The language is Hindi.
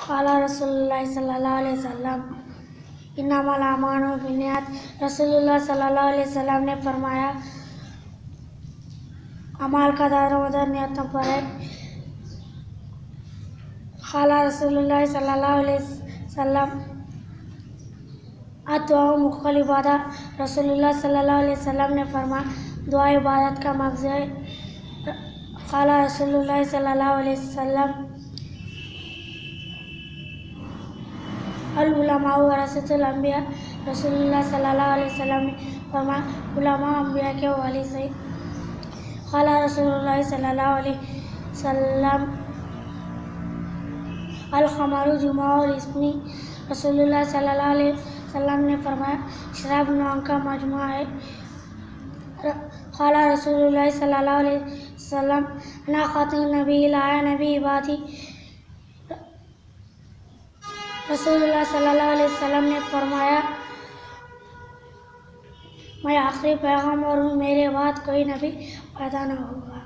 क़ाला रसूलुल्लाह सल्लल्लाहु अलैहि वसल्लम इन्नमल अमालु बिन्नियात। रसूलुल्लाह सल्लल्लाहु अलैहि वसल्लम ने फरमाया, अमाल का दारोमदार नियतों पर है। क़ाला रसूलुल्लाह सल्लल्लाहु अलैहि वसल्लम अद्दुआ मुख्फुल इबादत। रसूलुल्लाह सल्लल्लाहु अलैहि वसल्लम ने फरमाया, दुआ इबादत का मग़ज़ है। क़ाला रसूलुल्लाह सल्लल्लाहु अलैहि वसल्लम अल उलमा वरसतुल अंबिया। रसूलुल्लाह सल्लल्लाहु अलैहि वसल्लम ने फरमाया, उलमा अंबिया के वारिस हैं। क़ाला रसूलुल्लाह सल्लल्लाहु अलैहि वसल्लम अल ख़मरु जुमाउल इस्मी। रसूलुल्लाह सल्लल्लाहु अलैहि वसल्लम ने फरमाया, शराब नौं का मजमुआ है। क़ाला रसूलुल्लाह सल्लल्लाहु अलैहि वसल्लम अना ख़ातिमुन नबिय्यीन ला नबी बादी। रसूलुल्लाह सल्लल्लाहु अलैहि वसल्लम ने फरमाया, मैं आखिरी पैगम्बर हूँ, मेरे बाद कोई नबी पैदा न होगा।